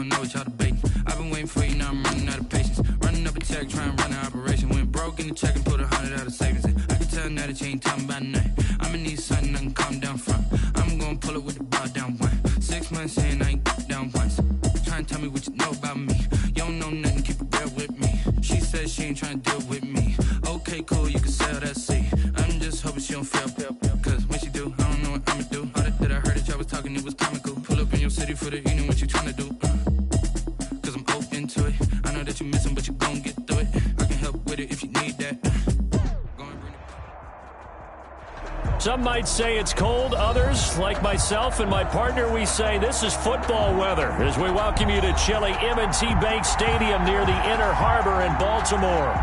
don't know what y'all debating. I've been waiting for you, now I'm running out of patience. Running up a check, trying to run an operation. Went broke in the check and put 100 out of savings in. I can tell now that you ain't talking about nothing. I'ma need something I can calm down from. I'm gonna pull it with the bar down one. 6 months in, I ain't down once. Trying to tell me what you know about me. You don't know nothing, keep it real with me. She says she ain't trying to deal with me. Okay, cool, you can sell that seat. I'm just hoping she don't fail. Cause when she do, I don't know what I'ma do. All that I heard that y'all was talking, it was comical. Pull up in your city for the evening, what you trying to do? Cause I'm open to it. I know that you missing, but you gon' get through it. I can help with it if you need that. Some might say it's cold. Others, like myself and my partner, we say this is football weather as we welcome you to chilly M&T Bank Stadium near the Inner Harbor in Baltimore.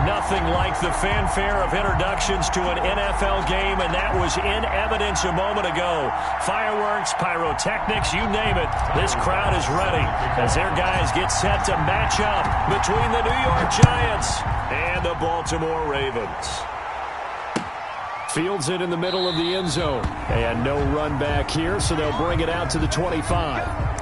Nothing like the fanfare of introductions to an NFL game, and that was in evidence a moment ago. Fireworks, pyrotechnics, you name it. This crowd is ready as their guys get set to match up between the New York Giants and the Baltimore Ravens. Fields it in the middle of the end zone. And no run back here, so they'll bring it out to the 25.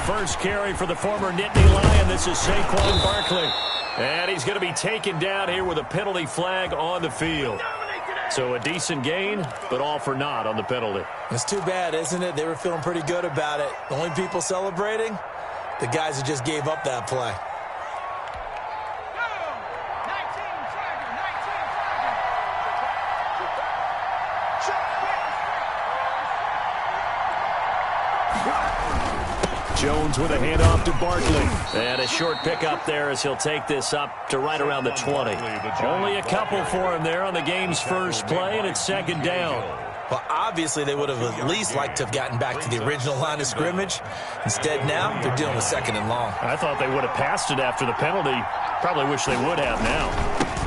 First carry for the former Nittany Lion. This is Saquon Barkley. And he's going to be taken down here with a penalty flag on the field. So a decent gain, but all for naught on the penalty. It's too bad, isn't it? They were feeling pretty good about it. The only people celebrating, the guys who just gave up that play. Jones with a handoff to Barkley. And a short pickup there as he'll take this up to right around the 20. Only a couple for him there on the game's first play, and it's second down. Well, obviously they would have at least liked to have gotten back to the original line of scrimmage. Instead now, they're dealing with second and long. I thought they would have passed it after the penalty. Probably wish they would have now.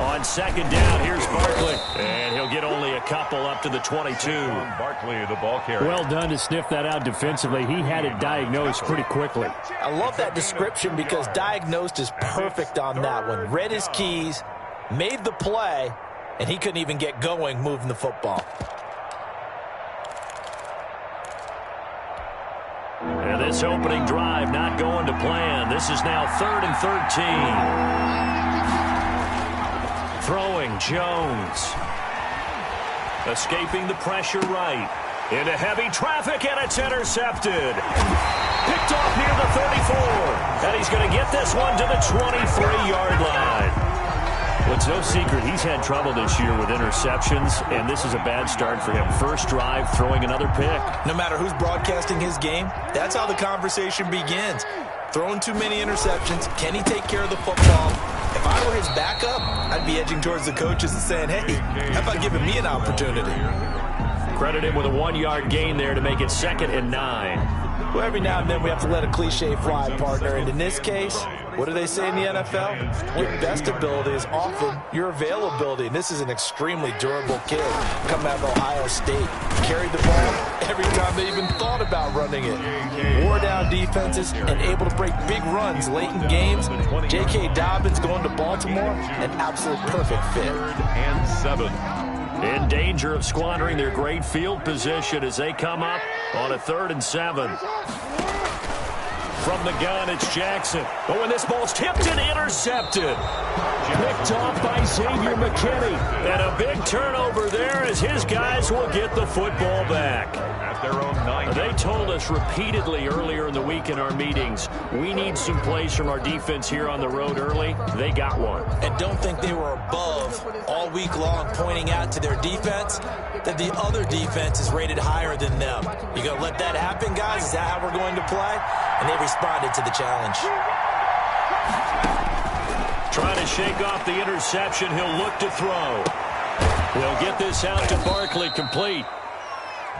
On second down, here's Barkley. And he'll get only a couple up to the 22. Barkley, the ball carrier. Well done to sniff that out defensively. He had it diagnosed pretty quickly. I love that description because diagnosed is perfect on that one. Read his keys, made the play, and he couldn't even get going moving the football. And this opening drive not going to plan. This is now 3rd and 13. Throwing Jones. Escaping the pressure right. Into heavy traffic, and it's intercepted. Picked off near the 34. And he's going to get this one to the 23-yard line. Well, it's no secret he's had trouble this year with interceptions, and this is a bad start for him. First drive, throwing another pick. No matter who's broadcasting his game, that's how the conversation begins. Throwing too many interceptions. Can he take care of the football? If I were his backup, I'd be edging towards the coaches and saying, hey, how about giving me an opportunity? Credit him with a 1-yard gain there to make it 2nd and 9. Well, every now and then we have to let a cliche fly, partner. And in this case, what do they say in the NFL? Your best ability is often your availability. And this is an extremely durable kid coming out of Ohio State. Carried the ball every time they even thought about running it. Wore down defenses and able to break big runs late in games. J.K. Dobbins going to Baltimore, an absolute perfect fit. 3rd and 7. In danger of squandering their great field position as they come up on a 3rd and 7. From the gun, it's Jackson. Oh, and this ball's tipped and intercepted. Picked off by Xavier McKinney. And a big turnover there as his guys will get the football back. At their own 9. They told us repeatedly earlier in the week in our meetings, we need some plays from our defense here on the road early. They got one. And don't think they were above all week long pointing out to their defense that the other defense is rated higher than them. You going to let that happen, guys? Is that how we're going to play? And they responded to the challenge. Trying to shake off the interception. He'll look to throw. He'll get this out to Barkley, complete.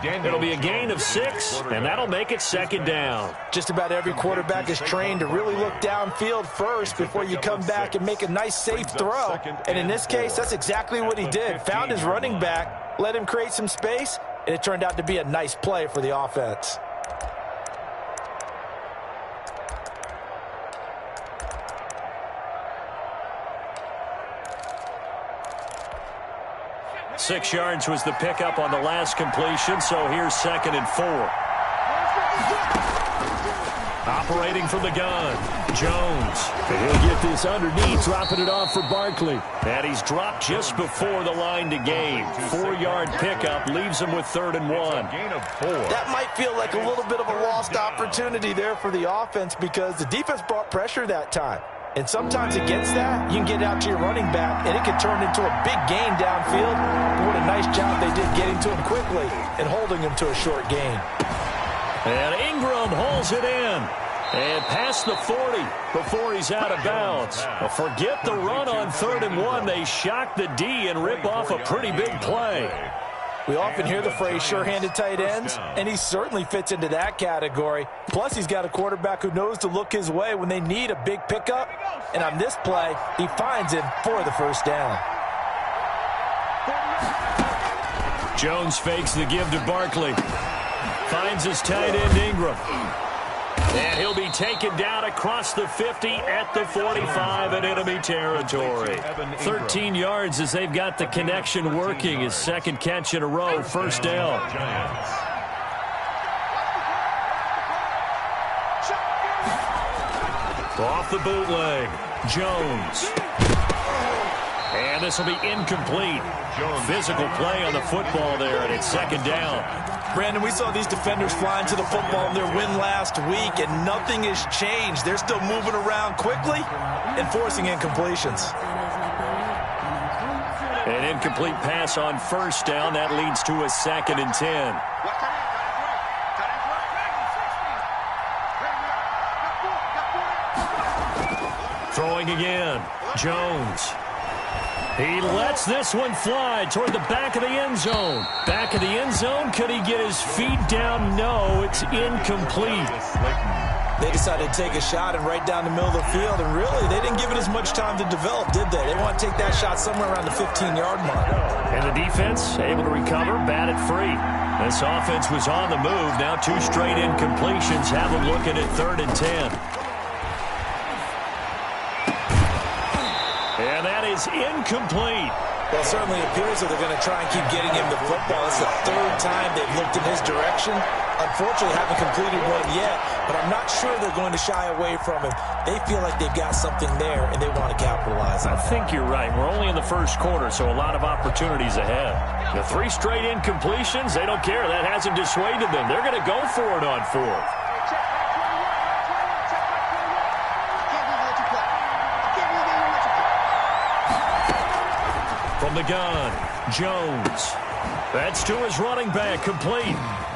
It'll be a gain of 6, and that'll make it second down. Just about every quarterback is trained to really look downfield first before you come back and make a nice, safe throw. And in this case, that's exactly what he did. Found his running back, let him create some space, and it turned out to be a nice play for the offense. Six yards was the pickup on the last completion, so here's 2nd and 4. Operating from the gun, Jones. He'll get this underneath, dropping it off for Barkley. And he's dropped just before the line to gain. 4-yard pickup leaves him with 3rd and 1. Gain of 4. That might feel like a little bit of a lost opportunity there for the offense because the defense brought pressure that time. And sometimes against that, you can get out to your running back, and it can turn into a big gain downfield. But what a nice job they did getting to him quickly and holding him to a short gain. And Ingram hauls it in. And past the 40 before he's out of bounds. Forget the run on 3rd and 1. They shock the D and rip off a pretty big play. We often hear the phrase sure-handed tight ends, and he certainly fits into that category. Plus, he's got a quarterback who knows to look his way when they need a big pickup. And on this play, he finds him for the first down. Jones fakes the give to Barkley. Finds his tight end Ingram. And he'll be taken down across the 50 at the 45 in enemy territory. 13 yards as they've got the connection working. His 2nd catch in a row, first down. Off the bootleg, Jones. And this will be incomplete. Physical play on the football there, and it's 2nd down. Brandon, we saw these defenders flying to the football in their win last week, and nothing has changed. They're still moving around quickly and forcing incompletions. An incomplete pass on first down. That leads to a 2nd and 10. Throwing again, Jones. He lets this one fly toward the back of the end zone. Back of the end zone, could he get his feet down? No, it's incomplete. They decided to take a shot and right down the middle of the field, and really, they didn't give it as much time to develop, did they? They want to take that shot somewhere around the 15-yard mark. And the defense able to recover, batted free. This offense was on the move. Now 2 straight incompletions have them looking at 3rd and 10. And that is incomplete. Well, it certainly appears that they're going to try and keep getting him the football. It's the 3rd time they've looked in his direction. Unfortunately, haven't completed one yet, but I'm not sure they're going to shy away from him. They feel like they've got something there, and they want to capitalize on it. I think you're right. We're only in the first quarter, so a lot of opportunities ahead. The 3 straight incompletions, they don't care. That hasn't dissuaded them. They're going to go for it on 4th. From the gun, Jones. That's to his running back, complete.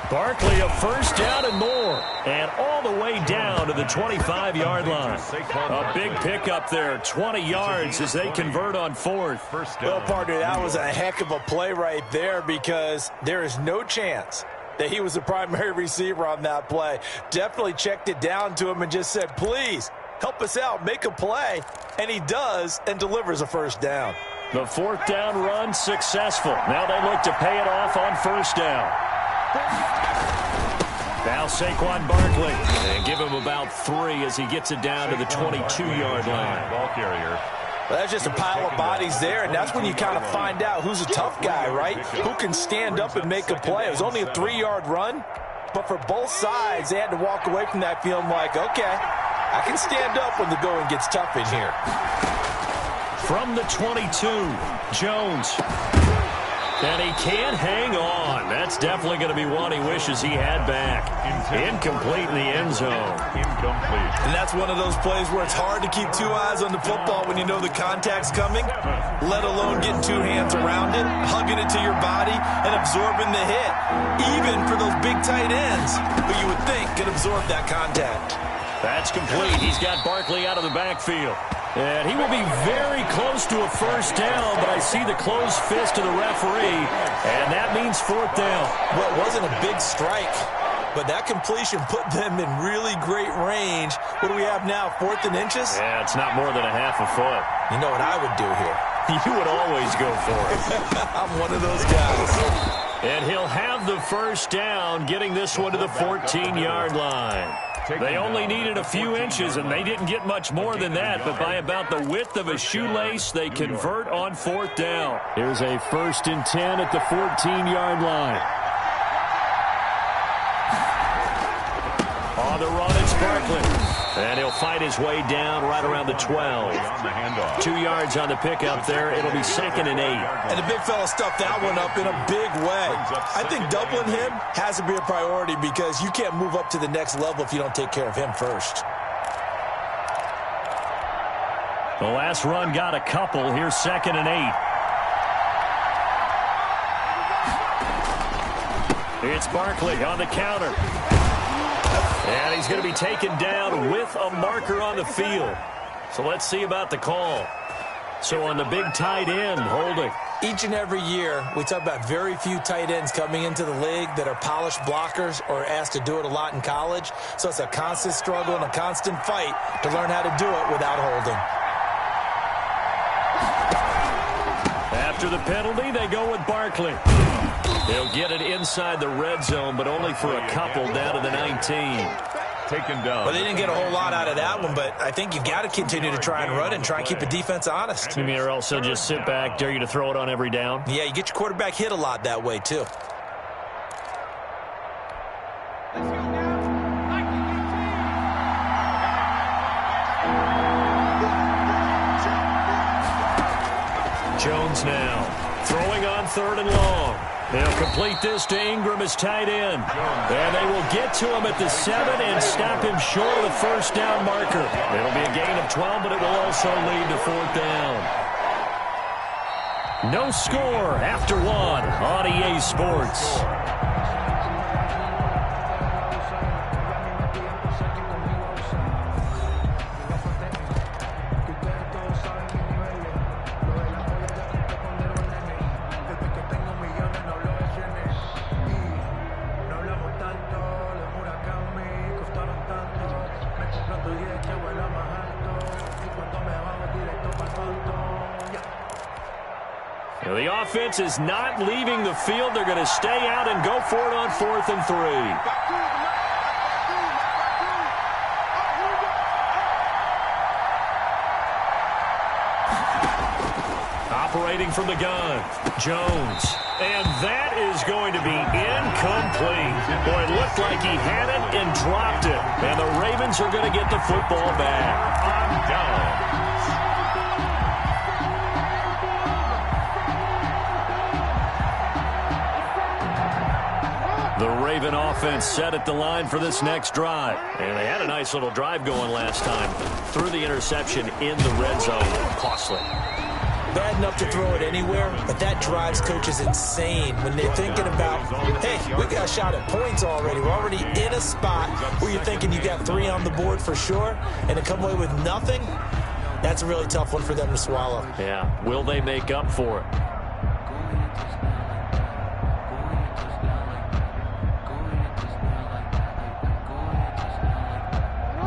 Barkley a first down and more. And all the way down to the 25-yard line. A big pickup there, 20 yards as they convert on 4th. Well, partner, that was a heck of a play right there because there is no chance that he was the primary receiver on that play. Definitely checked it down to him and just said, please, help us out, make a play. And he does and delivers a first down. The 4th down run successful. Now they look to pay it off on first down. Now Saquon Barkley. And give him about 3 as he gets it down to the 22-yard line. Ball carrier. Well, that's just a pile of bodies there, and that's when you kind of find out who's a tough guy, right? Who can stand up and make a play. It was only a 3-yard run, but for both sides, they had to walk away from that feeling like, okay, I can stand up when the going gets tough in here. From the 22, Jones. And he can't hang on. That's definitely going to be one he wishes he had back. Incomplete in the end zone. Incomplete. And that's one of those plays where it's hard to keep 2 eyes on the football when you know the contact's coming, let alone getting 2 hands around it, hugging it to your body, and absorbing the hit. Even for those big tight ends who you would think could absorb that contact. That's complete. He's got Barkley out of the backfield. And he will be very close to a first down, but I see the closed fist of the referee, and that means fourth down. Well, it wasn't a big strike, but that completion put them in really great range. What do we have now, 4th and inches? Yeah, it's not more than a half a foot. You know what I would do here? You would always go for it. I'm one of those guys. And he'll have the first down, getting this one to the 14-yard line. They only needed a few inches, and they didn't get much more than that, but by about the width of a shoelace, they convert on fourth down. Here's a 1st and 10 at the 14-yard line. On the run, it's Barkley. And he'll fight his way down right around the 12. 2 yards on the pickup there. It'll be 2nd and 8. And the big fella stuffed that one up in a big way. I think doubling him has to be a priority because you can't move up to the next level if you don't take care of him first. The last run got a couple. Here's 2nd and 8. It's Barkley on the counter. And he's going to be taken down with a marker on the field. So let's see about the call. So on the big tight end, holding. Each and every year, we talk about very few tight ends coming into the league that are polished blockers or asked to do it a lot in college. So it's a constant struggle and a constant fight to learn how to do it without holding. After the penalty, they go with Barkley. They'll get it inside the red zone, but only for a couple down to the 19. Taken down. Well, they didn't get a whole lot out of that one, but I think you've got to continue to try and run and try and keep the defense honest. You mean or else they'll just sit back, dare you to throw it on every down? Yeah, you get your quarterback hit a lot that way, too. Jones now throwing on 3rd and long. They'll complete this to Ingram as tight end. And they will get to him at the 7 and stop him short of the first down marker. It'll be a gain of 12, but it will also lead to 4th down. No score after 1 on EA Sports. The offense is not leaving the field. They're going to stay out and go for it on 4th and 3. Operating from the gun, Jones. And that is going to be incomplete. Boy, it looked like he had it and dropped it. And the Ravens are going to get the football back. On down. The Raven offense set at the line for this next drive. And they had a nice little drive going last time. Threw the interception in the red zone. Costly. Bad enough to throw it anywhere, but that drives coaches insane when they're thinking about, hey, we got a shot at points already. We're already in a spot where you're thinking you got 3 on the board for sure, and to come away with nothing, that's a really tough one for them to swallow. Yeah, will they make up for it?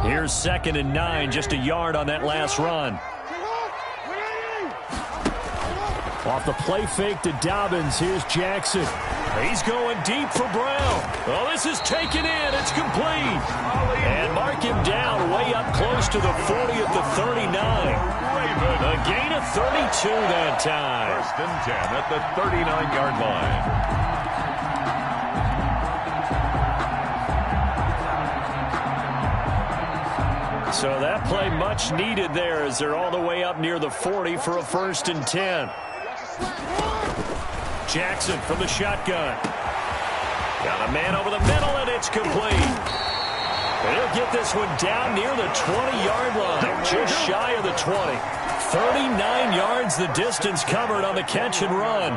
Here's 2nd and 9, just a yard on that last run. Off the play fake to Dobbins, here's Jackson. He's going deep for Brown. Oh, this is taken in. It's complete. And mark him down way up close to the 40 at the 39. A gain of 32 that time. 1st and 10 at the 39-yard line. So that play much needed there as they're all the way up near the 40 for a 1st and 10. Jackson from the shotgun. Got a man over the middle, and it's complete. And he'll get this one down near the 20-yard line, just shy of the 20. 39 yards the distance covered on the catch and run.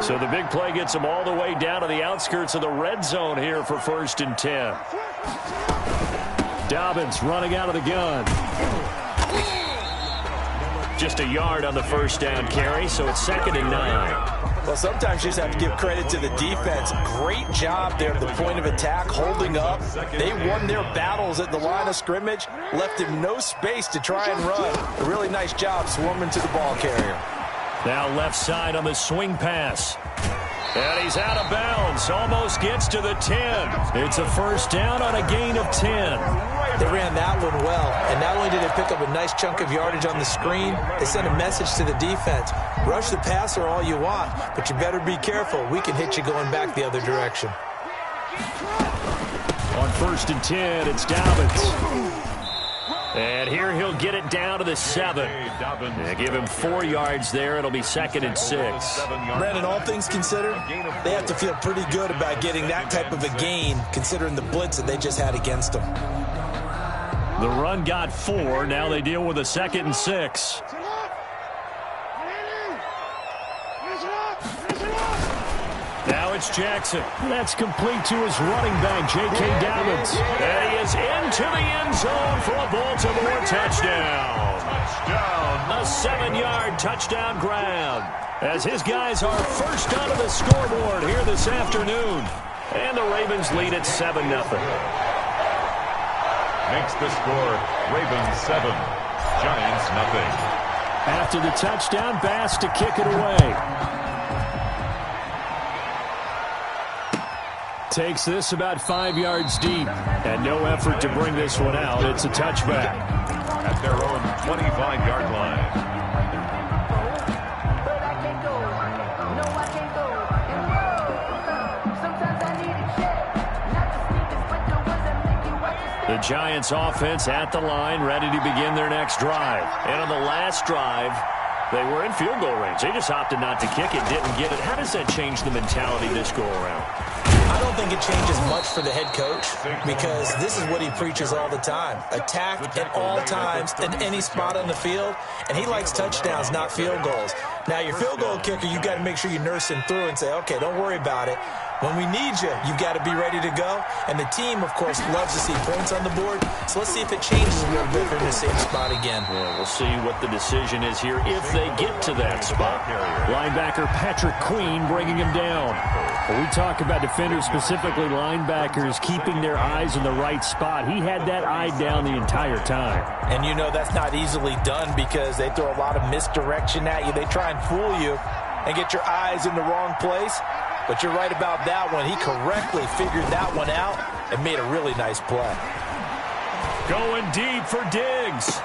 So the big play gets them all the way down to the outskirts of the red zone here for 1st and 10. Dobbins running out of the gun. Just a yard on the first down carry, so it's 2nd and 9. Well, sometimes you just have to give credit to the defense. Great job there at the point of attack, holding up. They won their battles at the line of scrimmage, left him no space to try and run. A really nice job swarming to the ball carrier. Now left side on the swing pass. And he's out of bounds. Almost gets to the 10. It's a first down on a gain of 10. They ran that one well. And not only did they pick up a nice chunk of yardage on the screen, they sent a message to the defense. Rush the passer all you want, but you better be careful. We can hit you going back the other direction. On 1st and 10, it's Dobbins. And here he'll get it down to the 7. Give him 4 yards there. It'll be 2nd and 6. Brandon, all things considered, they have to feel pretty good about getting that type of a gain, considering the blitz that they just had against them. The run got 4. Now they deal with a 2nd and 6. Now it's Jackson. That's complete to his running back, J.K. Dobbins. And he is into the end zone for a Baltimore touchdown. A 7-yard touchdown grab, as his guys are first onto the scoreboard here this afternoon. And the Ravens lead at 7-0. Makes the score Ravens 7, Giants nothing. After the touchdown, Bass to kick it away. Takes this about 5 yards deep, and no effort to bring this one out. It's a touchback. At their own 25-yard line. The Giants offense at the line, ready to begin their next drive. And on the last drive, they were in field goal range. They just opted not to kick it, didn't get it. How does that change the mentality this go around? I don't think it changes much for the head coach, because this is what he preaches all the time. Attack at all times in any spot on the field, and he likes touchdowns, not field goals. Now, your field goal kicker, you've got to make sure you nurse him through and say, okay, don't worry about it. When we need you, you've got to be ready to go. And the team, of course, loves to see points on the board. So let's see if it changes a little bit in the same spot again. Well, we'll see what the decision is here if they get to that spot. Linebacker Patrick Queen bringing him down. When we talk about defenders, specifically linebackers, keeping their eyes in the right spot, he had that eye down the entire time. And you know that's not easily done, because they throw a lot of misdirection at you. They try and fool you and get your eyes in the wrong place. But you're right about that one. He correctly figured that one out and made a really nice play. Going deep for Diggs.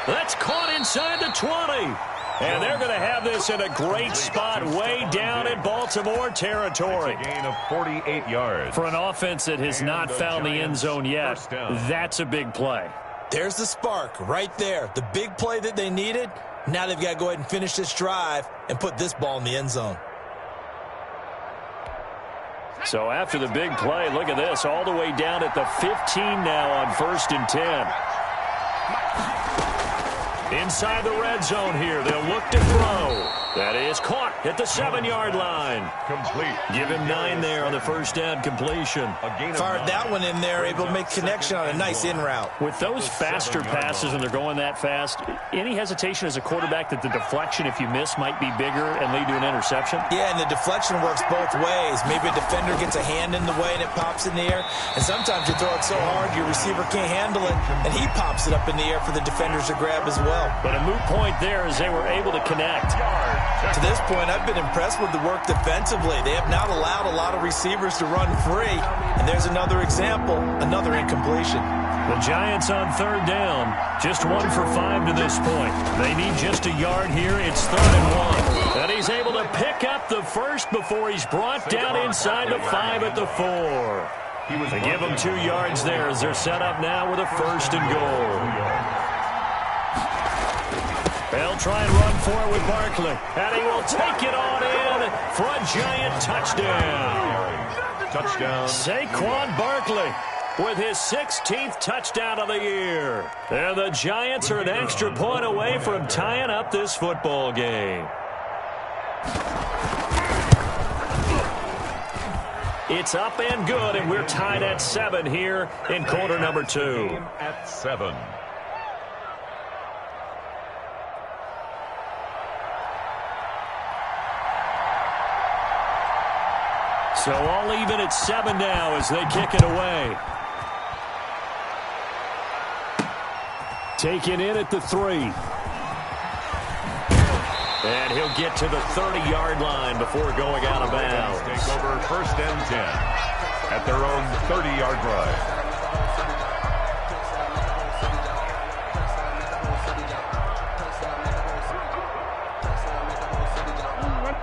That's caught inside the 20. And they're going to have this in a great spot way down in Baltimore territory. A gain of 48 yards. For an offense that has not found the end zone yet, that's a big play. There's the spark right there. The big play that they needed. Now they've got to go ahead and finish this drive and put this ball in the end zone. So after the big play, look at this, all the way down at the 15 now on 1st and 10. Inside the red zone here, they'll look to throw. That is caught at the 7-yard line. Complete. Give him 9 there on the first down completion. Fired that one in there, able to make connection on a nice in route. With those faster passes and they're going that fast, any hesitation as a quarterback that the deflection, if you miss, might be bigger and lead to an interception? Yeah, and the deflection works both ways. Maybe a defender gets a hand in the way and it pops in the air. And sometimes you throw it so hard your receiver can't handle it, and he pops it up in the air for the defenders to grab as well. But a moot point there as they were able to connect. To this point, I've been impressed with the work defensively. They have not allowed a lot of receivers to run free. And there's another example, another incompletion. The Giants on 3rd down, just 1 for 5 to this point. They need just a yard here. It's 3rd and 1. And he's able to pick up the first before he's brought down inside the 5 at the 4. They give him 2 yards there as they're set up now with a 1st and goal. They'll try and run for it with Barkley. And he will take it on in for a Giant touchdown. Touchdown. Saquon Barkley with his 16th touchdown of the year. And the Giants are an extra point away from tying up this football game. It's up and good, and we're tied at 7 here in quarter number 2. At 7. So all even at 7 now as they kick it away. Taken in at the 3. And he'll get to the 30-yard line before going out of bounds. Take over 1st and 10 at their own 30-yard line.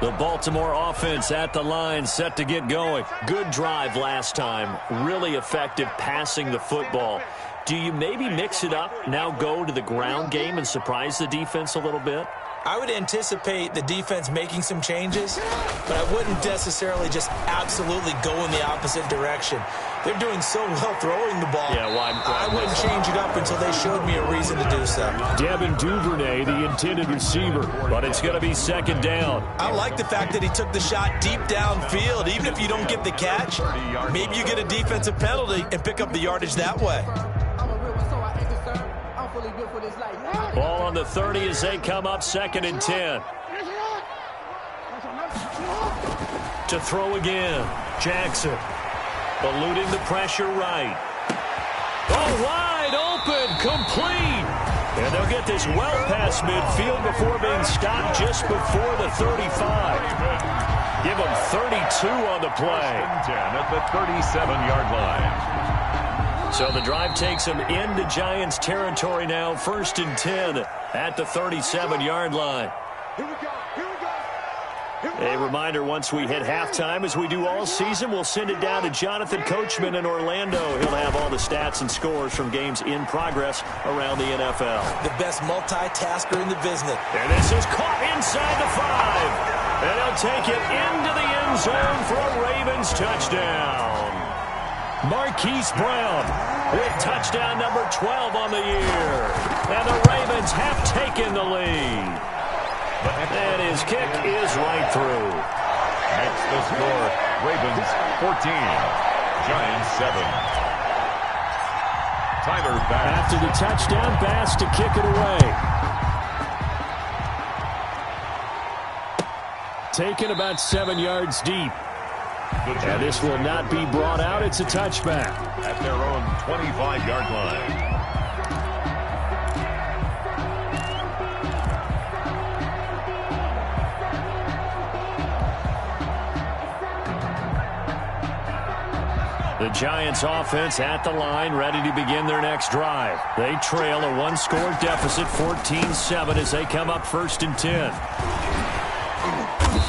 The Baltimore offense at the line, set to get going. Good drive last time. Really effective passing the football. Do you maybe mix it up, now go to the ground game and surprise the defense a little bit? I would anticipate the defense making some changes, but I wouldn't necessarily just absolutely go in the opposite direction. They're doing so well throwing the ball. Yeah, well, I wouldn't change it up until they showed me a reason to do so. Devin Duvernay, the intended receiver, but it's going to be 2nd down. I like the fact that he took the shot deep downfield. Even if you don't get the catch, maybe you get a defensive penalty and pick up the yardage that way. Ball on the 30 as they come up 2nd and 10. To throw again. Jackson. Eluding the pressure right. Oh, wide open. Complete. And they'll get this well past midfield before being stopped just before the 35. Give them 32 on the play. 10 at the 37-yard line. So the drive takes them into Giants territory now. 1st and 10 at the 37-yard line. A reminder, once we hit halftime, as we do all season, we'll send it down to Jonathan Coachman in Orlando. He'll have all the stats and scores from games in progress around the NFL. The best multitasker in the business. And this is caught inside the 5. And he'll take it into the end zone for a Ravens touchdown. Marquise Brown with touchdown number 12 on the year. And the Ravens have taken the lead. And his kick is right through. Next the score, Ravens 14, Giants 7. Tyler Bass. After the touchdown, Bass to kick it away. Taken about 7 yards deep. And this will not be brought out. It's a touchback. At their own 25-yard line. The Giants offense at the line, ready to begin their next drive. They trail a 1-score deficit, 14-7, as they come up 1st and 10.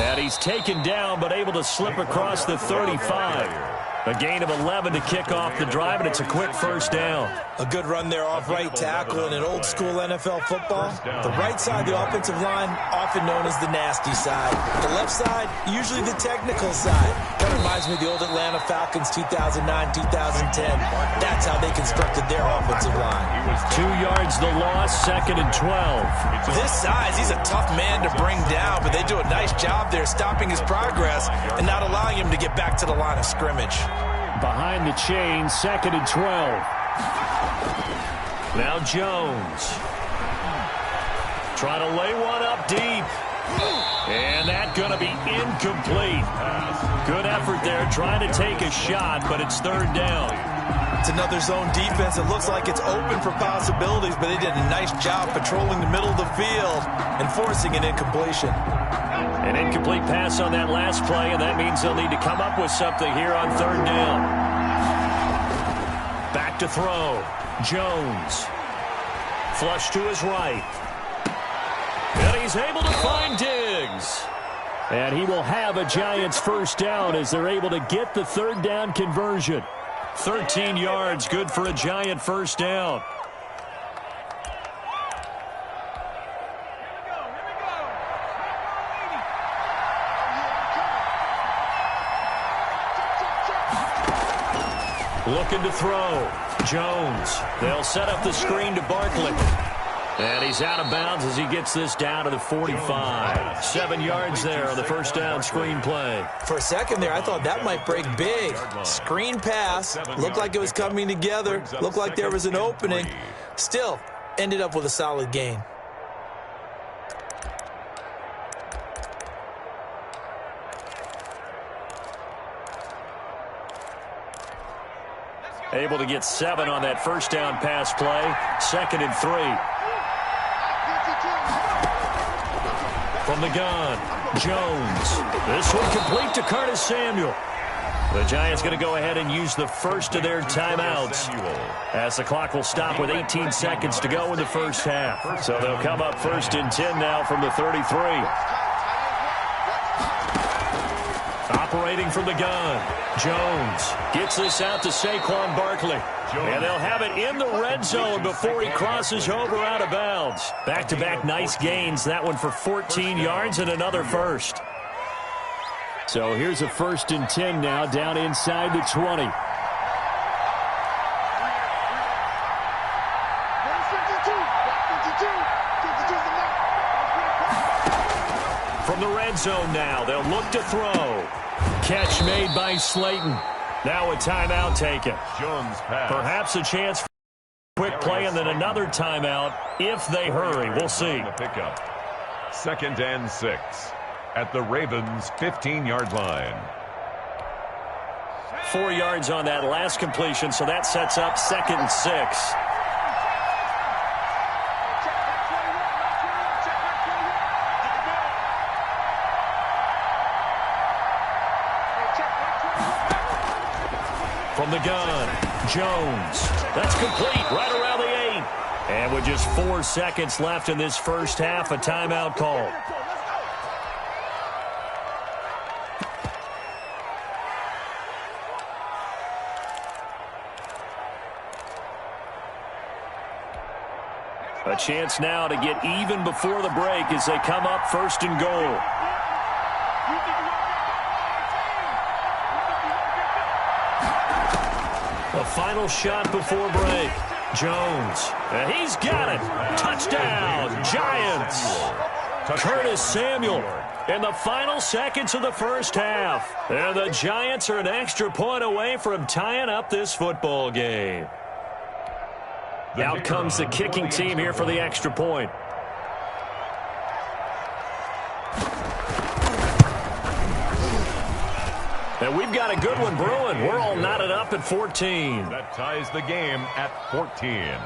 And he's taken down, but able to slip across the 35. A gain of 11 to kick off the drive, and it's a quick 1st down. A good run there off right tackle in an old-school NFL football. The right side of the offensive line, often known as the nasty side. The left side, usually the technical side. Kind of reminds me of the old Atlanta Falcons 2009-2010. That's how they constructed their offensive line. 2 yards the loss, 2nd and 12. This size, he's a tough man to bring down, but they do a nice job there stopping his progress and not allowing him to get back to the line of scrimmage. Behind the chain, 2nd and 12. Now Jones. Trying to lay one up deep. And that's going to be incomplete. Good effort there, trying to take a shot, but it's 3rd down. It's another zone defense. It looks like it's open for possibilities, but they did a nice job patrolling the middle of the field and forcing an incompletion. An incomplete pass on that last play, and that means they'll need to come up with something here on 3rd down. Back to throw. Jones. Flush to his right. And he's able to find Diggs. And he will have a Giants 1st down as they're able to get the 3rd down conversion. 13 yards, good for a Giant 1st down. Looking to throw. Jones. They'll set up the screen to Barkley. And he's out of bounds as he gets this down to the 45. 7 yards there on the first down screen play. For a second there, I thought that might break big. Screen pass. Looked like it was coming together. Looked like there was an opening. Still, ended up with a solid gain. Able to get 7 on that first down pass play. 2nd and 3. From the gun, Jones. This one complete to Curtis Samuel. The Giants going to go ahead and use the first of their timeouts as the clock will stop with 18 seconds to go in the first half. So they'll come up 1st and 10 now from the 33. Operating from the gun, Jones gets this out to Saquon Barkley. And they'll have it in the red zone before he crosses over out of bounds. Back-to-back nice gains. That one for 14 yards and another first. So here's a 1st and 10 now down inside the 20. From the red zone now, they'll look to throw. Catch made by Slayton. Now a timeout taken. Jones pass. Perhaps a chance for a quick play and then another timeout if they hurry. We'll see. The pickup. 2nd and 6 at the Ravens' 15-yard line. 4 yards on that last completion, so that sets up 2nd and 6. From the gun, Jones. That's complete right around the 8. And with just 4 seconds left in this first half, a timeout call. A chance now to get even before the break as they come up 1st and goal. A final shot before break. Jones. And he's got it. Touchdown, Giants. Curtis Samuel in the final seconds of the first half. And the Giants are an extra point away from tying up this football game. Out comes the kicking team here for the extra point. And we've got a good one brewing. We're all knotted up at 14. That ties the game at 14.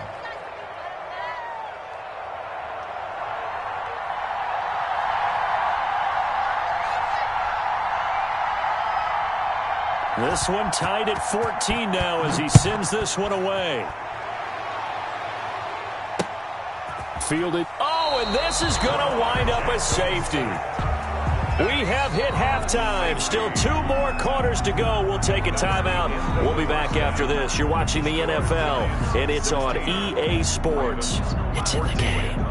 This one tied at 14 now as he sends this one away. Fielded. Oh, and this is going to wind up a safety. We have hit halftime. Still 2 more quarters to go. We'll take a timeout. We'll be back after this. You're watching the NFL, and it's on EA Sports. It's in the game.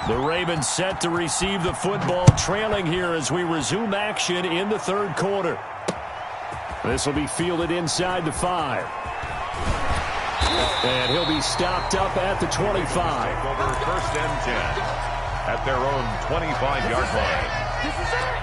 The Ravens set to receive the football, trailing here as we resume action in the 3rd quarter. This will be fielded inside the 5. And he'll be stopped up at the 25. Over 1st and 10 at their own 25-yard line. This is it.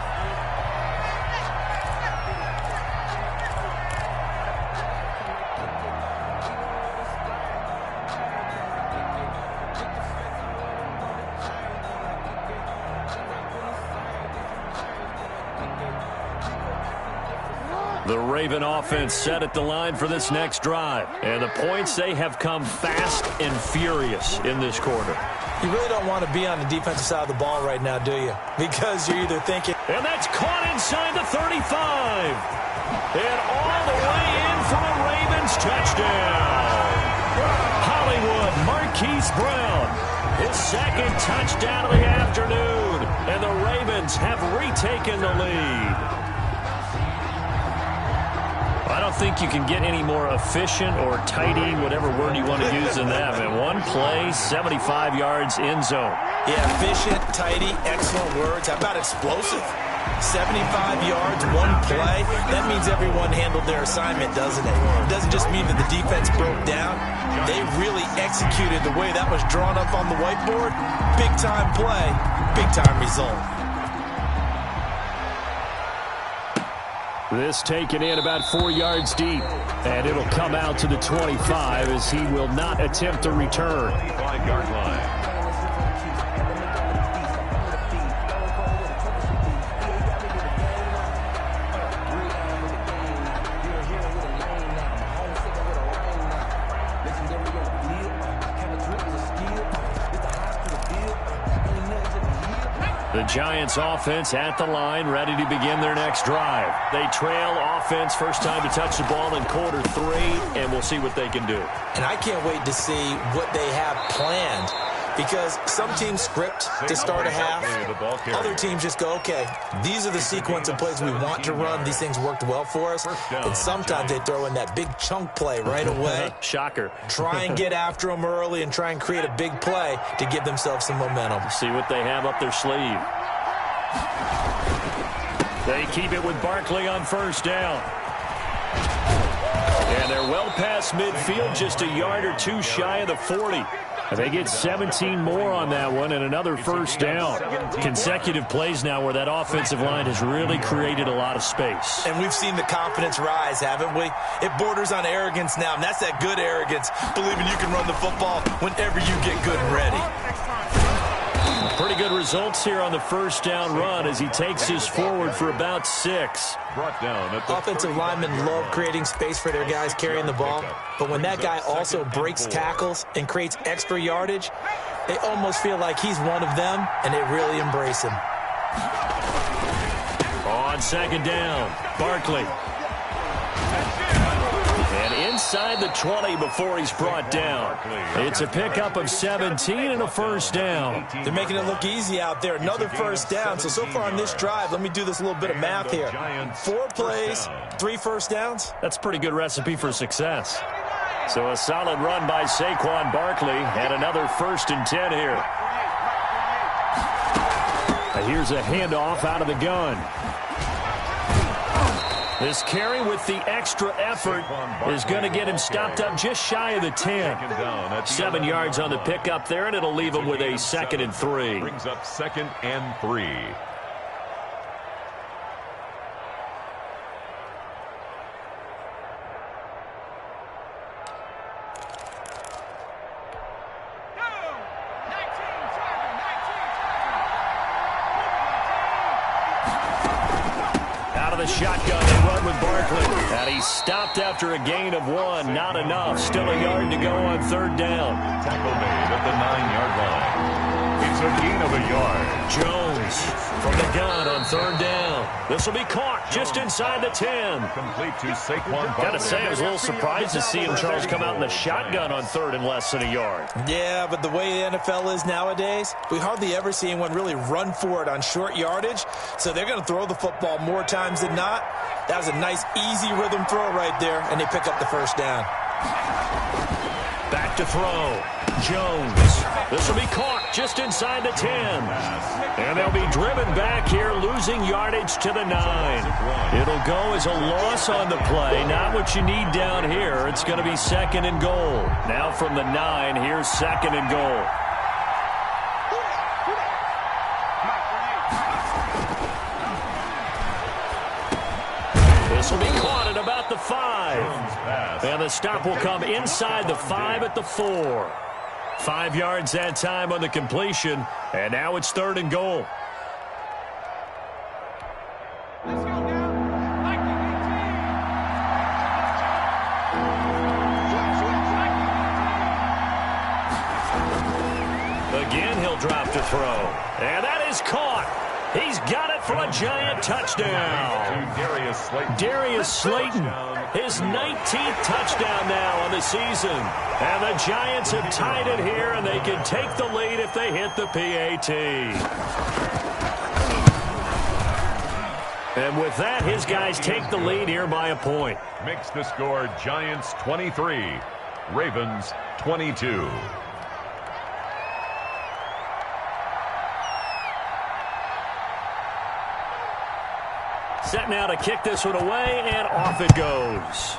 The Raven offense set at the line for this next drive. And the points, they have come fast and furious in this quarter. You really don't want to be on the defensive side of the ball right now, do you? Because you're either thinking... And that's caught inside the 35. And all the way in for a Ravens touchdown. Hollywood Marquise Brown. His 2nd touchdown of the afternoon. And the Ravens have retaken the lead. I don't think you can get any more efficient or tidy, whatever word you want to use in that. Man, one play, 75 yards in zone. Yeah, efficient, tidy, excellent words. How about explosive? 75 yards, one play. That means everyone handled their assignment, doesn't it? It doesn't just mean that the defense broke down. They really executed the way that was drawn up on the whiteboard. Big-time play, big-time result. This taken in about 4 yards deep, and it'll come out to the 25 as he will not attempt a return. 5-yard line. The Giants offense at the line, ready to begin their next drive. They trail offense, first time to touch the ball in quarter 3, and we'll see what they can do. And I can't wait to see what they have planned, because some teams script to start a half. Other teams just go, okay, these are the sequence of plays we want to run. These things worked well for us. And sometimes they throw in that big chunk play right away. Shocker. Try and get after them early and try and create a big play to give themselves some momentum. See what they have up their sleeve. They keep it with Barkley on first down. And they're well past midfield, just a yard or two shy of the 40. They get 17 more on that one and another first down. Consecutive plays now where that offensive line has really created a lot of space. And we've seen the confidence rise, haven't we? It borders on arrogance now, and that's that good arrogance, believing you can run the football whenever you get good and ready. Pretty good results here on the first down run as he takes us forward for about 6. Offensive linemen love creating space for their guys carrying the ball, but when that guy also breaks tackles and creates extra yardage, they almost feel like he's one of them, and they really embrace him. On second down, Barkley. And inside the 20 before he's brought down. It's a pickup of 17 and a first down. They're making it look easy out there. Another first down. So far on this drive, let me do this little bit of math here. 4 plays, 3 first downs. That's a pretty good recipe for success. So a solid run by Saquon Barkley and another 1st and 10 here. Here's a handoff out of the gun. This carry with the extra effort is going to get him stopped up just shy of the 10. 7 yards on the pickup there, and it'll leave him with a 2nd and 3. Brings up 2nd and 3. Out of the shotgun, they run with Barkley. And he's stopped after a gain of 1. Not enough. Still a yard to go on 3rd down. Tackle made at the 9-yard line. It's a gain of a yard. Jones from the gun on 3rd down. This will be caught just inside the 10. Complete to Saquon Barkley. Got to say, I was a little surprised to see him, Charles, come out in the shotgun on 3rd and less than a yard. Yeah, but the way the NFL is nowadays, we hardly ever see anyone really run for it on short yardage. So they're going to throw the football more times than not. That was a nice, easy rhythm throw right there, and they pick up the first down. Back to throw. Jones. This will be caught just inside the 10. And they'll be driven back here, losing yardage to the 9. It'll go as a loss on the play. Not what you need down here. It's going to be 2nd and goal. Now from the 9, here's 2nd and goal. This will be caught at about the 5. And the stop will come inside the 5 at the 4. 5 yards that time on the completion, and now it's 3rd and goal. Again, he'll drop to throw, and that is caught. He's got it for a Giant touchdown. Darius Slayton, his 19th touchdown now on the season. And the Giants have tied it here, and they can take the lead if they hit the PAT. And with that, his guys take the lead here by a point. Makes the score Giants 23, Ravens 22. Set now to kick this one away, and off it goes.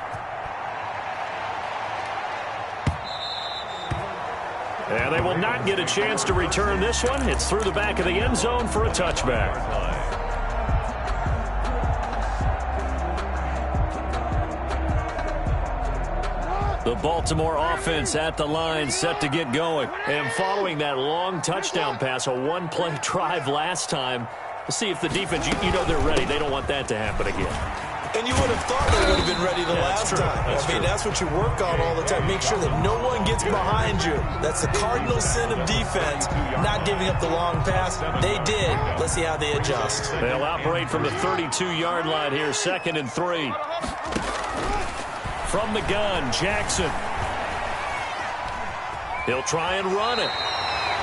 And they will not get a chance to return this one. It's through the back of the end zone for a touchback. The Baltimore offense at the line, set to get going. And following that long touchdown pass, a one-play drive last time, let's see if the defense, you know they're ready. They don't want that to happen again. And you would have thought they would have been ready the last time. That's what you work on all the time. Make sure that no one gets behind you. That's the cardinal sin of defense, not giving up the long pass. They did. Let's see how they adjust. They'll operate from the 32-yard line here, 2nd and 3. From the gun, Jackson. He'll try and run it.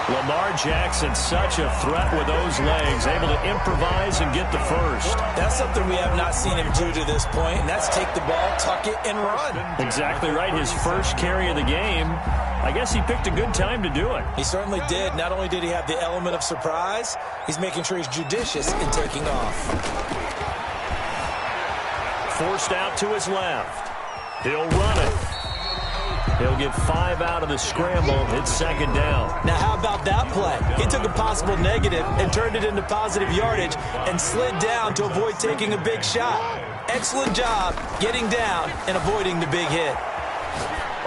Lamar Jackson, such a threat with those legs, able to improvise and get the first. That's something we have not seen him do to this point, and that's take the ball, tuck it, and run. Exactly right. His first carry of the game. I guess he picked a good time to do it. He certainly did. Not only did he have the element of surprise, he's making sure he's judicious in taking off. Forced out to his left. He'll run it. He'll get 5 out of the scramble. It's 2nd down. Now, how about that play? He took a possible negative and turned it into positive yardage and slid down to avoid taking a big shot. Excellent job getting down and avoiding the big hit.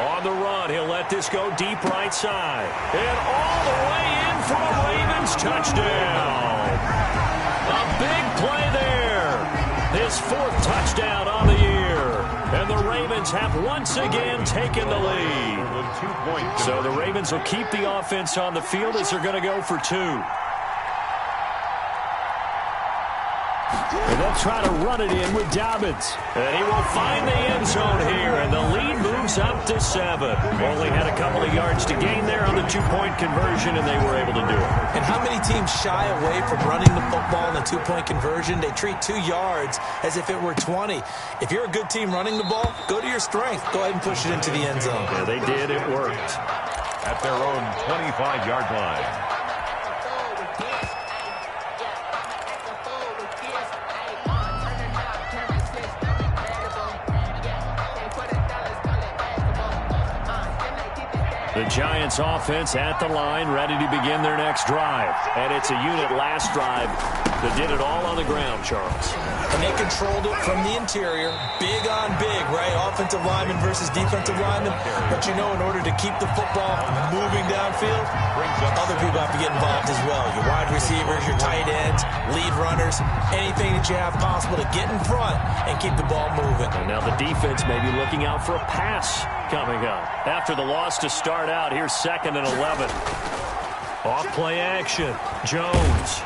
On the run, he'll let this go deep right side. And all the way in for a Ravens touchdown. A big play there. His 4th touchdown on the year. And the Ravens have once again taken the lead. So the Ravens will keep the offense on the field as they're going to go for 2. And they'll try to run it in with Dobbins. And he will find the end zone here, and the lead moves up to 7. Only had a couple of yards to gain there on the 2-point conversion, and they were able to do it. And how many teams shy away from running the football in the 2-point conversion? They treat 2 yards as if it were 20. If you're a good team running the ball, go to your strength. Go ahead and push it into the end zone. Yeah, they did. It worked. At their own 25-yard line. The Giants offense at the line, ready to begin their next drive. And it's a unit last drive that did it all on the ground, Charles. And they controlled it from the interior. Big on big, right? Offensive lineman versus defensive lineman. But you know, in order to keep the football moving downfield, other people have to get involved as well. Your wide receivers, your tight ends, lead runners, anything that you have possible to get in front and keep the ball moving. And now the defense may be looking out for a pass coming up. After the loss to start out, here's 2nd and 11. Off play action. Jones.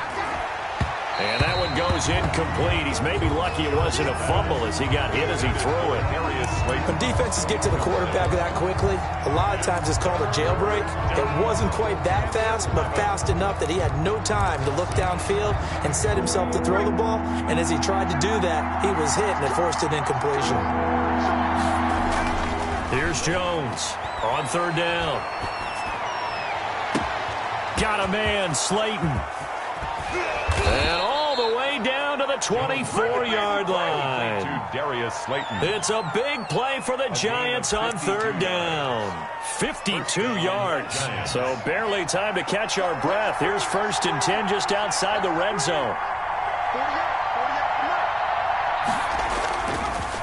And that one goes incomplete. He's maybe lucky it wasn't a fumble as he got hit as he threw it. When defenses get to the quarterback that quickly, a lot of times it's called a jailbreak. It wasn't quite that fast, but fast enough that he had no time to look downfield and set himself to throw the ball. And as he tried to do that, he was hit and it forced an incompletion. Here's Jones on 3rd down. Got a man, Slayton. And all the way down to the 24-yard line. It's a big play for the Giants on 3rd down. 52 yards. So barely time to catch our breath. Here's 1st and 10 just outside the red zone.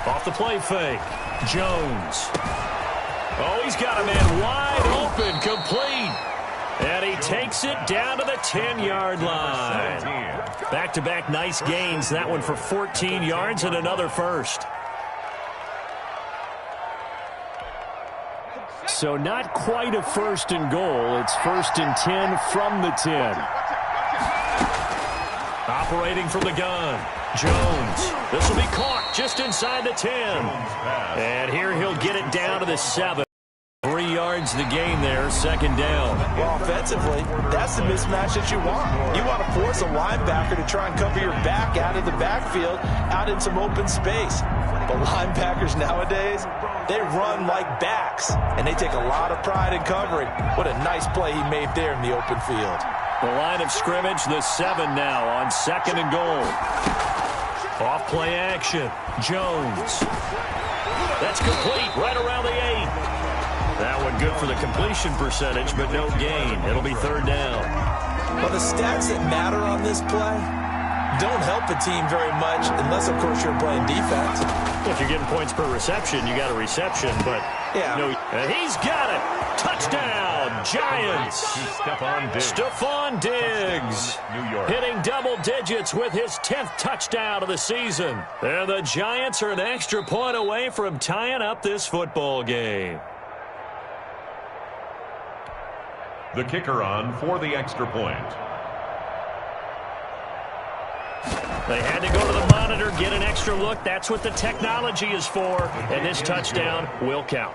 Off the play fake. Jones. Oh, he's got a man wide open, complete. And he takes it down to the 10-yard line. Back-to-back nice gains. That one for 14 yards and another first. So not quite a 1st and goal. It's 1st and 10 from the 10. Operating from the gun. Jones. This will be caught just inside the 10. And here he'll get it down to the 7. 3 yards ends the game there, second down. Well, offensively, that's the mismatch that you want. You want to force a linebacker to try and cover your back out of the backfield, out in some open space. But linebackers nowadays, they run like backs, and they take a lot of pride in covering. What a nice play he made there in the open field. The line of scrimmage, the 7 now on second and goal. Off play action. Jones. That's complete right around the 8. That one good for the completion percentage, but no gain. It'll be third down. Well, the stats that matter on this play don't help a team very much unless, of course, you're playing defense. If you're getting points per reception, you got a reception, but yeah. No, he's got it. Touchdown, Giants. Stephon Diggs New York. hitting double digits with his 10th touchdown of the season. And the Giants are an extra point away from tying up this football game. The kicker on for the extra point. They had to go to the monitor, get an extra look. That's what the technology is for. And this touchdown will count.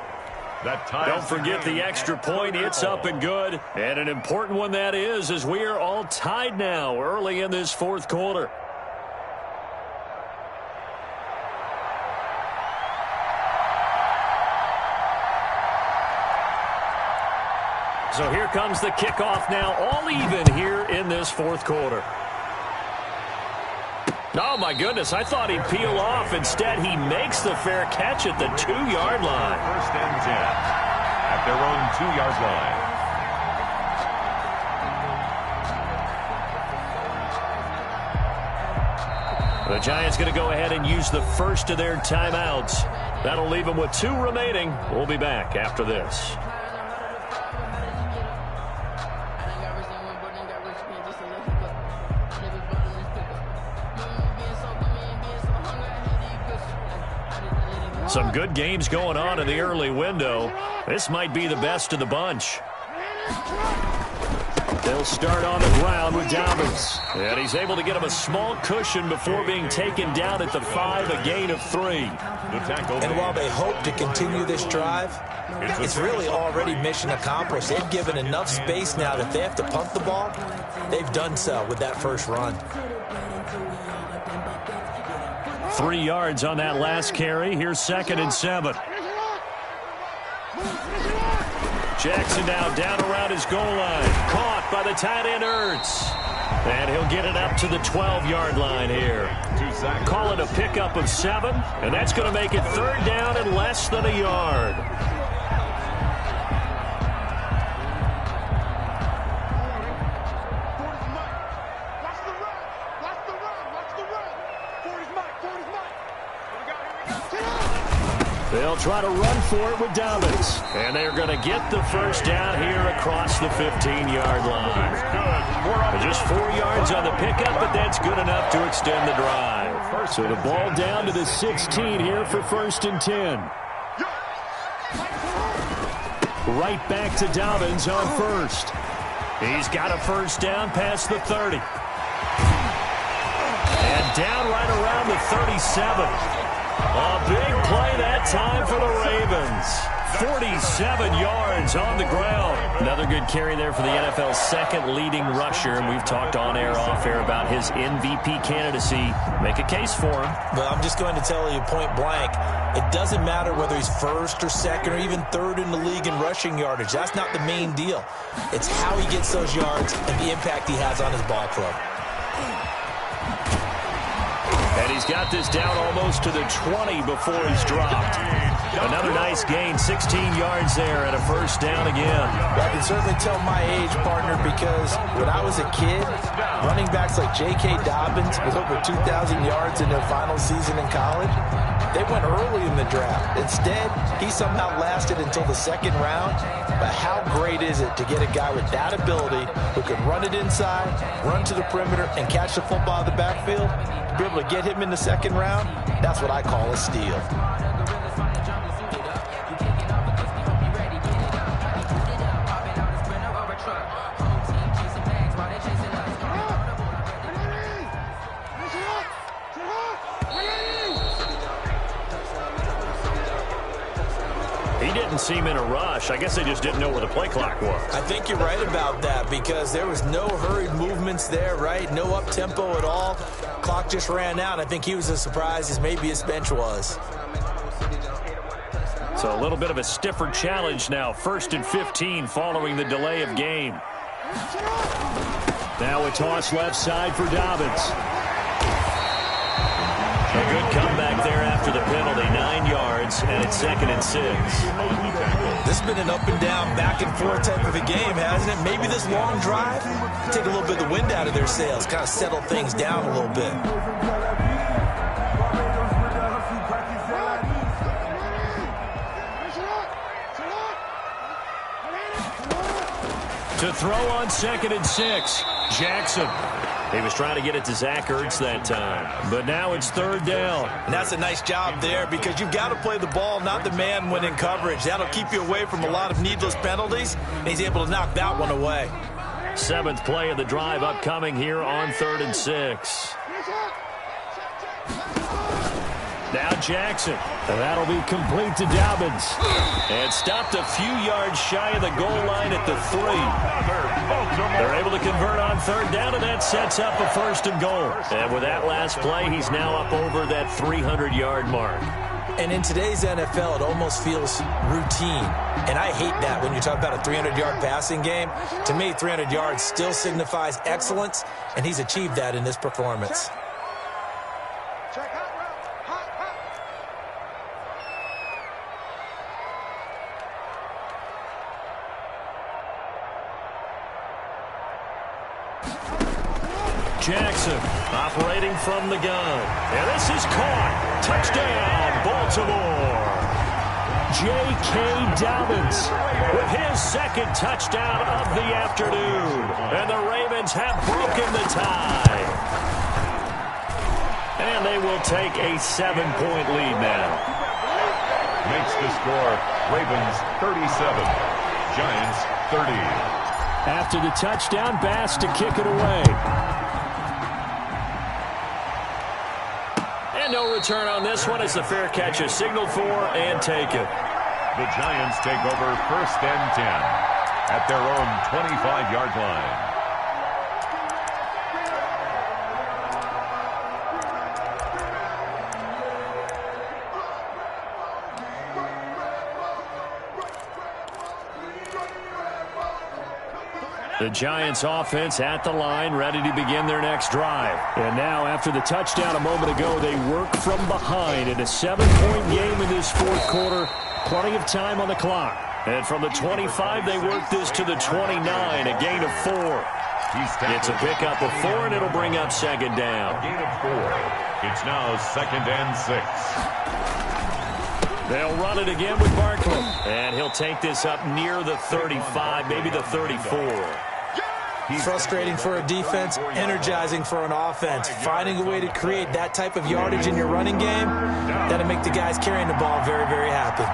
Don't forget the extra point. It's up and good. And an important one that is, as we are all tied now early in this fourth quarter. So here comes the kickoff now, all even here in this fourth quarter. Oh, my goodness, I thought he'd peel off. Instead, he makes the fair catch at the 2-yard line. First and 10 at their own 2-yard line. The Giants going to go ahead and use the first of their timeouts. That'll leave them with 2 remaining. We'll be back after this. Some good games going on in the early window. This might be the best of the bunch. They'll start on the ground with Dobbins. And he's able to get him a small cushion before being taken down at the 5, a gain of 3. And while they hope to continue this drive, it's really already mission accomplished. They've given enough space now that if they have to punt the ball, they've done so with that first run. 3 yards on that last carry. Here's second and 7. Jackson now down around his goal line. Caught by the tight end Ertz. And he'll get it up to the 12-yard line here. Call it a pickup of 7. And that's going to make it third down and less than a yard. They'll try to run for it with Dobbins. And they're going to get the first down here across the 15-yard line. Just 4 yards on the pickup, but that's good enough to extend the drive. So the ball down to the 16 here for first and 10. Right back to Dobbins on first. He's got a first down past the 30. And down right around the 37. A big play that time for the Ravens. 47 yards on the ground. Another good carry there for the NFL's second leading rusher. And we've talked on air, off air about his MVP candidacy. Make a case for him. Well, I'm just going to tell you point blank, it doesn't matter whether he's first or second or even third in the league in rushing yardage. That's not the main deal. It's how he gets those yards and the impact he has on his ball club. And he's got this down almost to the 20 before he's dropped. Another nice gain, 16 yards there and a first down again. Well, I can certainly tell my age, partner, because when I was a kid, running backs like J.K. Dobbins with over 2,000 yards in their final season in college, they went early in the draft. Instead, he somehow lasted until the second round. But how great is it to get a guy with that ability who can run it inside, run to the perimeter, and catch the football in the backfield? To be able to get him in the second round, that's what I call a steal. He didn't seem in a rush. I guess they just didn't know where the play clock was. I think you're right about that because there was no hurried movements there, right? No up-tempo at all. Clock just ran out. I think he was as surprised as maybe his bench was. So a little bit of a stiffer challenge now. 1st and 15 following the delay of game. Now a toss left side for Dobbins. A good comeback there after the penalty. 9 yards, and it's 2nd and 6. This has been an up-and-down, back-and-forth type of a game, hasn't it? Maybe this long drive, take a little bit of the wind out of their sails, kind of settle things down a little bit. To throw on 2nd and 6, Jackson. He was trying to get it to Zach Ertz that time. But now it's 3rd down. And that's a nice job there because you've got to play the ball, not the man when in coverage. That'll keep you away from a lot of needless penalties, and he's able to knock that one away. 7th play of the drive upcoming here on 3rd and 6. Now Jackson. And that'll be complete to Dobbins. And stopped a few yards shy of the goal line at the 3. They're able to convert on 3rd down, and that sets up a 1st and goal. And with that last play, he's now up over that 300-yard mark. And in today's NFL, it almost feels routine. And I hate that when you talk about a 300-yard passing game. To me, 300 yards still signifies excellence, and he's achieved that in this performance. Jackson operating from the gun. And this is caught. Touchdown, Baltimore. J.K. Dobbins with his 2nd touchdown of the afternoon. And the Ravens have broken the tie. And they will take a 7-point lead now. Makes the score Ravens 37, Giants 30. After the touchdown, Bass to kick it away. No return on this one as the fair catch is signaled for and taken. The Giants take over 1st and 10 at their own 25-yard line. The Giants offense at the line, ready to begin their next drive. And now, after the touchdown a moment ago, they work from behind in a 7-point game in this 4th quarter. Plenty of time on the clock. And from the 25, they work this to the 29, a gain of 4. It's a pickup of 4, and it'll bring up 2nd down. A gain of 4. It's now 2nd and 6. They'll run it again with Barkley. And he'll take this up near the 35, maybe the 34. Frustrating for a defense, energizing for an offense. Finding a way to create that type of yardage in your running game, that'll make the guys carrying the ball very, very happy.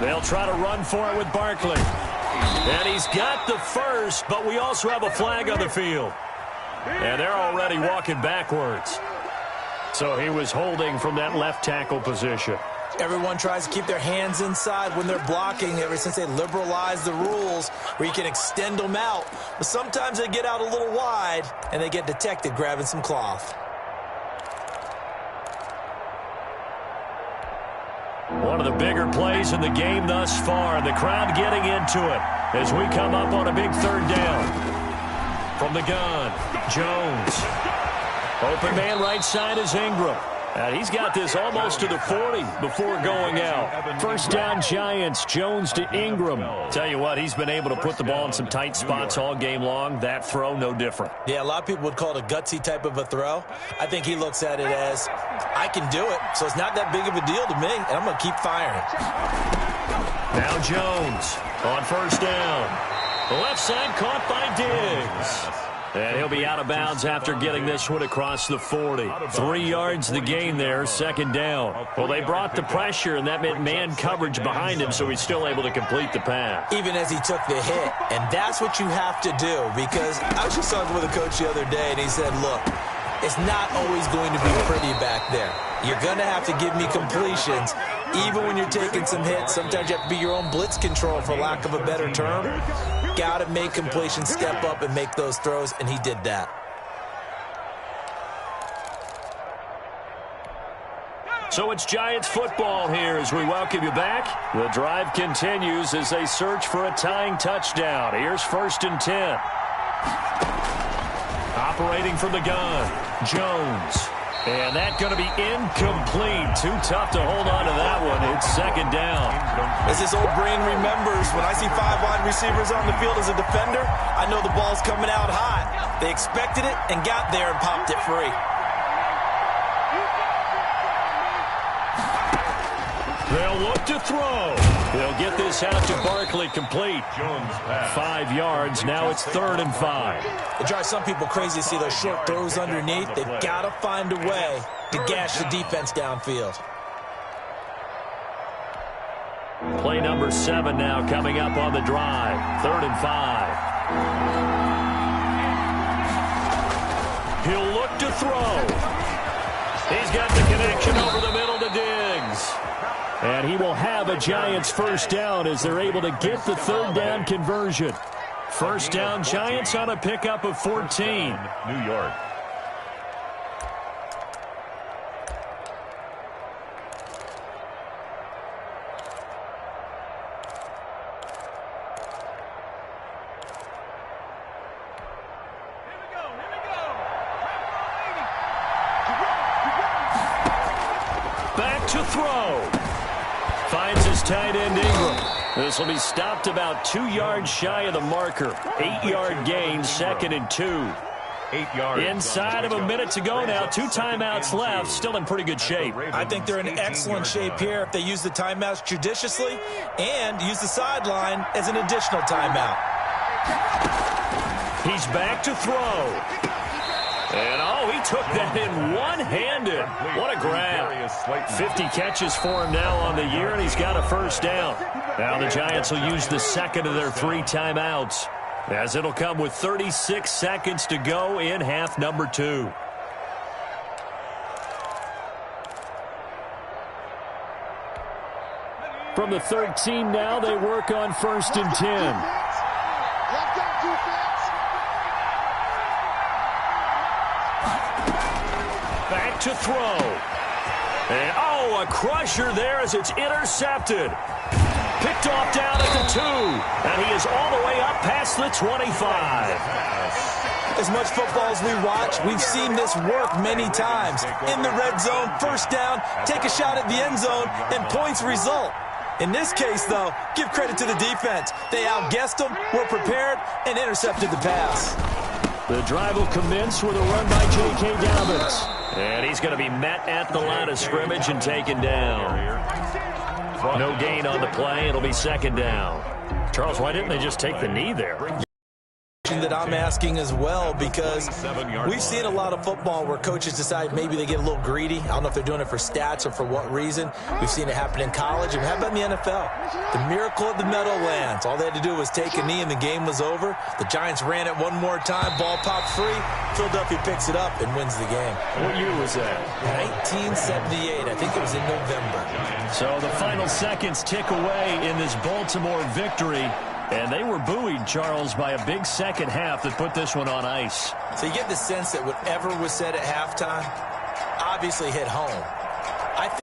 They'll try to run for it with Barkley. And he's got the 1st, but we also have a flag on the field. And they're already walking backwards. So he was holding from that left tackle position. Everyone tries to keep their hands inside when they're blocking ever since they liberalized the rules where you can extend them out. But sometimes they get out a little wide and they get detected grabbing some cloth. One of the bigger plays in the game thus far. The crowd getting into it as we come up on a big 3rd down. From the gun, Jones. Open man right side is Ingram. And he's got this almost to the 40 before going out. 1st down Giants, Jones to Ingram. Tell you what, he's been able to put the ball in some tight spots all game long. That throw, no different. Yeah, a lot of people would call it a gutsy type of a throw. I think he looks at it as, I can do it, so it's not that big of a deal to me, and I'm going to keep firing. Now Jones on 1st down. The left side caught by Diggs. And he'll be out of bounds after getting this one across the 40. 3 yards the gain there, 2nd down. Well, they brought the pressure, and that meant man coverage behind him, so he's still able to complete the pass. Even as he took the hit. And that's what you have to do, because I was just talking with a coach the other day, and he said, look, it's not always going to be pretty back there. You're going to have to give me completions. Even when you're taking some hits, sometimes you have to be your own blitz control, for lack of a better term. Got to make completions, step up and make those throws, and he did that. So it's Giants football here as we welcome you back. The drive continues as they search for a tying touchdown. Here's 1st and 10. Operating from the gun, Jones. And that's going to be incomplete. Too tough to hold on to that one. It's 2nd down. As his old brain remembers, when I see 5 wide receivers on the field as a defender, I know the ball's coming out hot. They expected it and got there and popped it free. They'll look to throw. They'll get this out to Barkley complete. 5 yards. Now it's 3rd and 5. It drives some people crazy to see those short throws underneath. They've got to find a way to gash the defense downfield. Play number 7 now coming up on the drive. 3rd and 5. He'll look to throw. He's got the connection over the middle to Diggs. And he will have a Giants 1st down as they're able to get the 3rd down conversion. 1st down, Giants on a pickup of 14. New York. Back to throw. Finds his tight end Ingram. This will be stopped about 2 yards shy of the marker. 8-yard gain, 2nd and 2. 8 yards. Inside of a minute to go now. 2 timeouts left. Still in pretty good shape. I think they're in excellent shape here if they use the timeouts judiciously and use the sideline as an additional timeout. He's back to throw. And, he took that in one-handed. What a grab. 50 catches for him now on the year, and he's got a 1st down. Now the Giants will use the 2nd of their 3 timeouts, as it'll come with 36 seconds to go in half number 2. From the 13 now, they work on 1st and 10. Back to throw. And, a crusher there as it's intercepted. Picked off down at the 2. And he is all the way up past the 25. As much football as we watch, we've seen this work many times. In the red zone, 1st down, take a shot at the end zone, and points result. In this case, though, give credit to the defense. They outguessed them, were prepared, and intercepted the pass. The drive will commence with a run by J.K. Dobbins. And he's going to be met at the line of scrimmage and taken down. No gain on the play. It'll be 2nd down. Charles, why didn't they just take the knee there? That I'm asking as well, because we've seen a lot of football where coaches decide maybe they get a little greedy. I don't know if they're doing it for stats or for what reason. We've seen it happen in college, and how about in the NFL? The miracle of the Meadowlands. All they had to do was take a knee and the game was over. The Giants ran it one more time, ball popped free. Philadelphia picks it up and wins the game. What year was that? 1978. I think it was in November. So the final seconds tick away in this Baltimore victory. And they were buoyed, Charles, by a big second half that put this one on ice. So you get the sense that whatever was said at halftime obviously hit home. I think